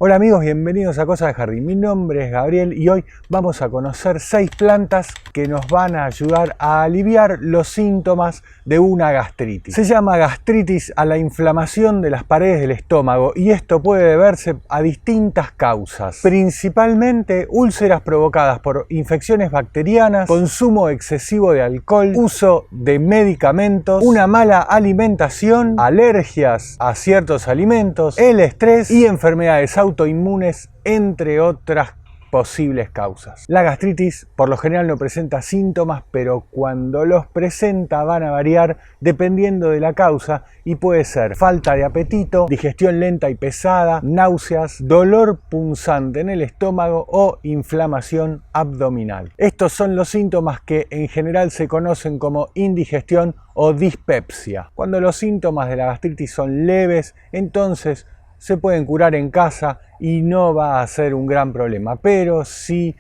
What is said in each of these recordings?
Hola amigos, bienvenidos a Cosas de Jardín. Mi nombre es Gabriel y hoy vamos a conocer 6 plantas que nos van a ayudar a aliviar los síntomas de una gastritis. Se llama gastritis a la inflamación de las paredes del estómago y esto puede deberse a distintas causas, principalmente úlceras provocadas por infecciones bacterianas, consumo excesivo de alcohol, uso de medicamentos, una mala alimentación, alergias a ciertos alimentos, el estrés y enfermedades autoinmunes, entre otras posibles causas. La gastritis por lo general no presenta síntomas, pero cuando los presenta van a variar dependiendo de la causa y puede ser falta de apetito, digestión lenta y pesada, náuseas, dolor punzante en el estómago o inflamación abdominal. Estos son los síntomas que en general se conocen como indigestión o dispepsia. Cuando los síntomas de la gastritis son leves, entonces se pueden curar en casa y no va a ser un gran problema, pero si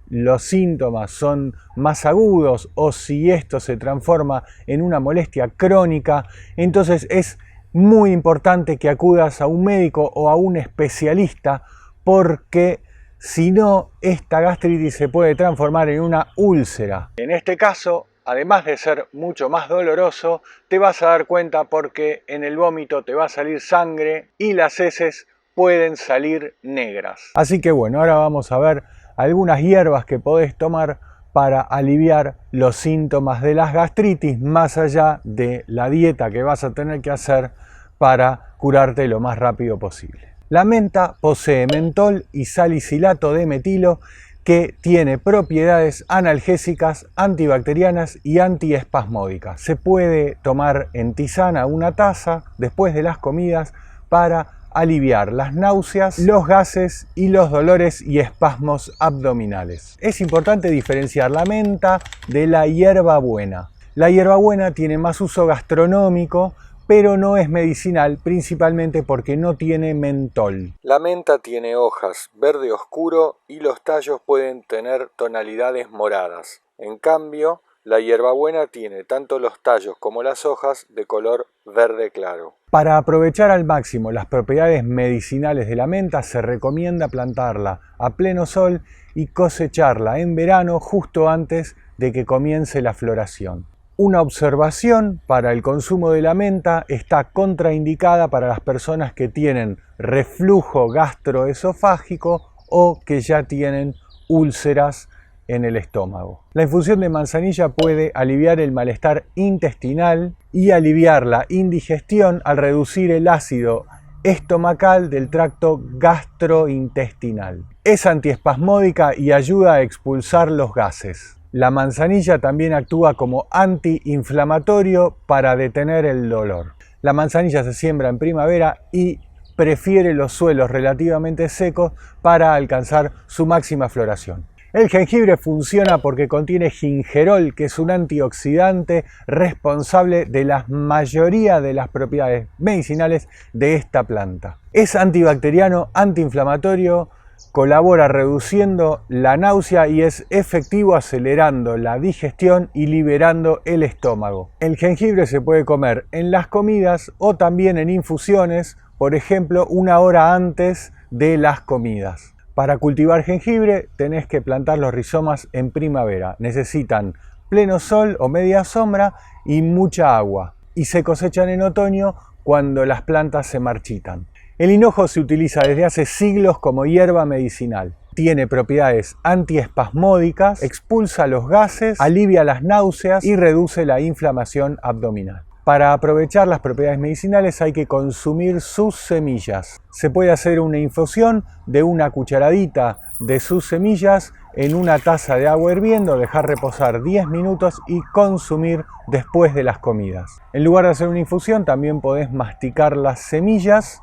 los síntomas son más agudos o si esto se transforma en una molestia crónica, entonces es muy importante que acudas a un médico o a un especialista, porque si no, esta gastritis se puede transformar en una úlcera. En este caso, además de ser mucho más doloroso, te vas a dar cuenta porque en el vómito te va a salir sangre y las heces pueden salir negras. Así que bueno, ahora vamos a ver algunas hierbas que podés tomar para aliviar los síntomas de las gastritis, más allá de la dieta que vas a tener que hacer para curarte lo más rápido posible. La menta posee mentol y salicilato de metilo, que tiene propiedades analgésicas, antibacterianas y antiespasmódicas. Se puede tomar en tisana una taza después de las comidas para aliviar las náuseas, los gases y los dolores y espasmos abdominales. Es importante diferenciar la menta de la hierbabuena. La hierbabuena tiene más uso gastronómico, pero no es medicinal, principalmente porque no tiene mentol. La menta tiene hojas verde oscuro y los tallos pueden tener tonalidades moradas. En cambio, la hierbabuena tiene tanto los tallos como las hojas de color verde claro. Para aprovechar al máximo las propiedades medicinales de la menta, se recomienda plantarla a pleno sol y cosecharla en verano, justo antes de que comience la floración. Una observación: para el consumo de la menta está contraindicada para las personas que tienen reflujo gastroesofágico o que ya tienen úlceras en el estómago. La infusión de manzanilla puede aliviar el malestar intestinal y aliviar la indigestión al reducir el ácido estomacal del tracto gastrointestinal. Es antiespasmódica y ayuda a expulsar los gases. La manzanilla también actúa como antiinflamatorio para detener el dolor. La manzanilla se siembra en primavera y prefiere los suelos relativamente secos para alcanzar su máxima floración. El jengibre funciona porque contiene gingerol, que es un antioxidante responsable de la mayoría de las propiedades medicinales de esta planta. Es antibacteriano, antiinflamatorio, colabora reduciendo la náusea y es efectivo acelerando la digestión y liberando el estómago. El jengibre se puede comer en las comidas o también en infusiones, por ejemplo, 1 hora antes de las comidas. Para cultivar jengibre tenés que plantar los rizomas en primavera. Necesitan pleno sol o media sombra y mucha agua. Y se cosechan en otoño cuando las plantas se marchitan. El hinojo se utiliza desde hace siglos como hierba medicinal. Tiene propiedades antiespasmódicas, expulsa los gases, alivia las náuseas y reduce la inflamación abdominal. Para aprovechar las propiedades medicinales hay que consumir sus semillas. Se puede hacer una infusión de una cucharadita de sus semillas en una taza de agua hirviendo, dejar reposar 10 minutos y consumir después de las comidas. En lugar de hacer una infusión, también podés masticar las semillas,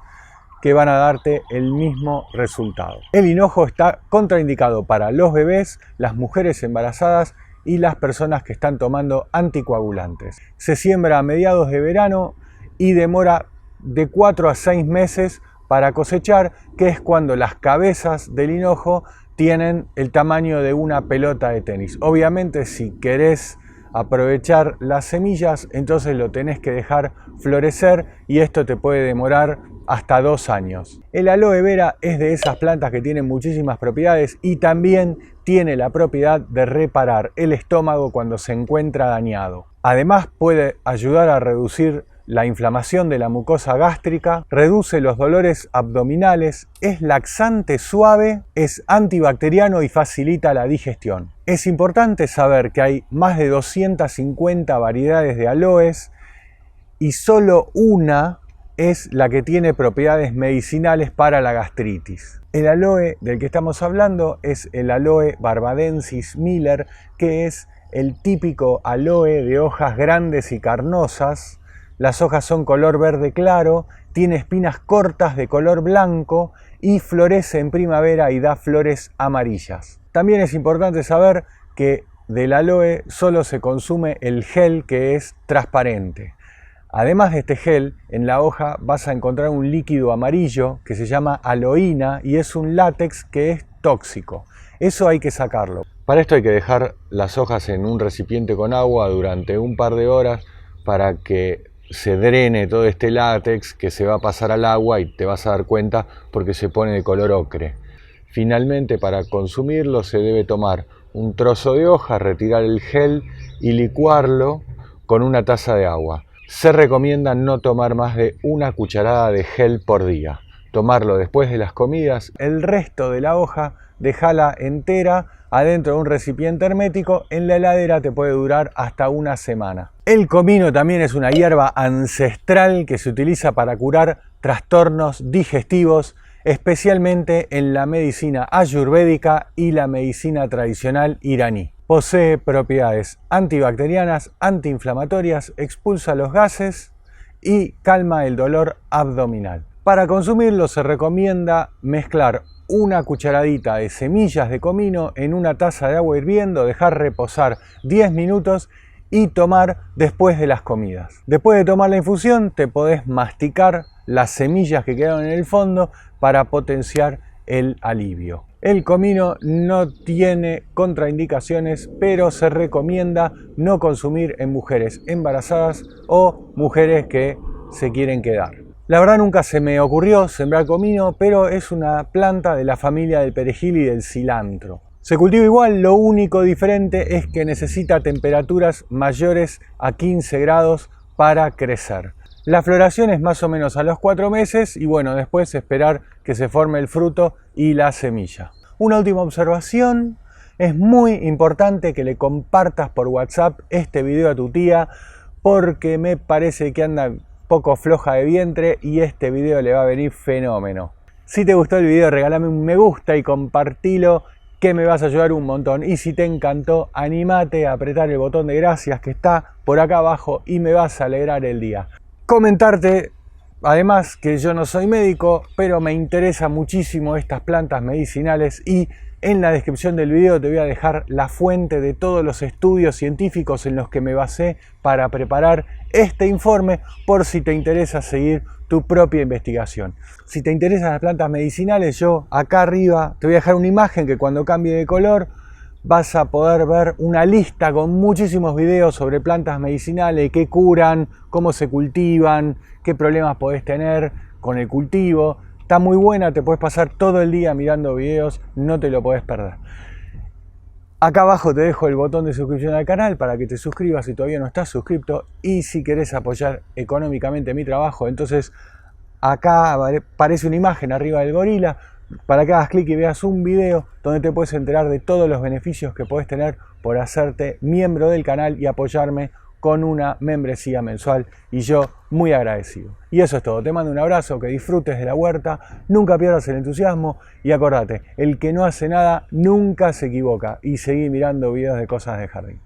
que van a darte el mismo resultado. El hinojo está contraindicado para los bebés, las mujeres embarazadas y las personas que están tomando anticoagulantes. Se siembra a mediados de verano y demora de 4 a 6 meses para cosechar, que es cuando las cabezas del hinojo tienen el tamaño de una pelota de tenis. Obviamente, si querés aprovechar las semillas, entonces lo tenés que dejar florecer y esto te puede demorar hasta 2 años. El aloe vera es de esas plantas que tienen muchísimas propiedades y también tiene la propiedad de reparar el estómago cuando se encuentra dañado. Además puede ayudar a reducir la inflamación de la mucosa gástrica, reduce los dolores abdominales, es laxante suave, es antibacteriano y facilita la digestión. Es importante saber que hay más de 250 variedades de aloes y solo una es la que tiene propiedades medicinales para la gastritis. El aloe del que estamos hablando es el aloe barbadensis Miller, que es el típico aloe de hojas grandes y carnosas. Las hojas son color verde claro, tiene espinas cortas de color blanco y florece en primavera y da flores amarillas. También es importante saber que del aloe solo se consume el gel, que es transparente. Además de este gel, en la hoja vas a encontrar un líquido amarillo que se llama aloína y es un látex que es tóxico. Eso hay que sacarlo. Para esto hay que dejar las hojas en un recipiente con agua durante un par de horas para que se drene todo este látex que se va a pasar al agua y te vas a dar cuenta porque se pone de color ocre. Finalmente, para consumirlo se debe tomar un trozo de hoja, retirar el gel y licuarlo con una taza de agua. Se recomienda no tomar más de 1 cucharada de gel por día. Tomarlo después de las comidas. El resto de la hoja déjala entera adentro de un recipiente hermético. En la heladera te puede durar hasta 1 semana. El comino también es una hierba ancestral que se utiliza para curar trastornos digestivos, especialmente en la medicina ayurvédica y la medicina tradicional iraní. Posee propiedades antibacterianas, antiinflamatorias, expulsa los gases y calma el dolor abdominal. Para consumirlo se recomienda mezclar 1 cucharadita de semillas de comino en una taza de agua hirviendo, dejar reposar 10 minutos y tomar después de las comidas. Después de tomar la infusión te podés masticar las semillas que quedaron en el fondo para potenciar el alivio. El comino no tiene contraindicaciones, pero se recomienda no consumir en mujeres embarazadas o mujeres que se quieren quedar. La verdad nunca se me ocurrió sembrar comino, pero es una planta de la familia del perejil y del cilantro. Se cultiva igual, lo único diferente es que necesita temperaturas mayores a 15 grados para crecer. La floración es más o menos a los 4 meses y bueno, después esperar que se forme el fruto y la semilla. Una última observación, es muy importante que le compartas por WhatsApp este video a tu tía porque me parece que anda poco floja de vientre y este video le va a venir fenómeno. Si te gustó el video regálame un me gusta y compartilo, que me vas a ayudar un montón. Y si te encantó, animate a apretar el botón de gracias que está por acá abajo y me vas a alegrar el día. Comentarte además que yo no soy médico, pero me interesa muchísimo estas plantas medicinales y en la descripción del video te voy a dejar la fuente de todos los estudios científicos en los que me basé para preparar este informe por si te interesa seguir tu propia investigación. Si te interesan las plantas medicinales, yo acá arriba te voy a dejar una imagen que cuando cambie de color vas a poder ver una lista con muchísimos videos sobre plantas medicinales, qué curan, cómo se cultivan, qué problemas podés tener con el cultivo. Está muy buena, te puedes pasar todo el día mirando videos, no te lo podés perder. Acá abajo te dejo el botón de suscripción al canal para que te suscribas si todavía no estás suscrito y si querés apoyar económicamente mi trabajo, entonces acá aparece una imagen arriba del gorila para que hagas clic y veas un video donde te puedes enterar de todos los beneficios que puedes tener por hacerte miembro del canal y apoyarme con una membresía mensual y yo muy agradecido. Y eso es todo, te mando un abrazo, que disfrutes de la huerta, nunca pierdas el entusiasmo y acordate, el que no hace nada nunca se equivoca y seguí mirando videos de cosas de jardín.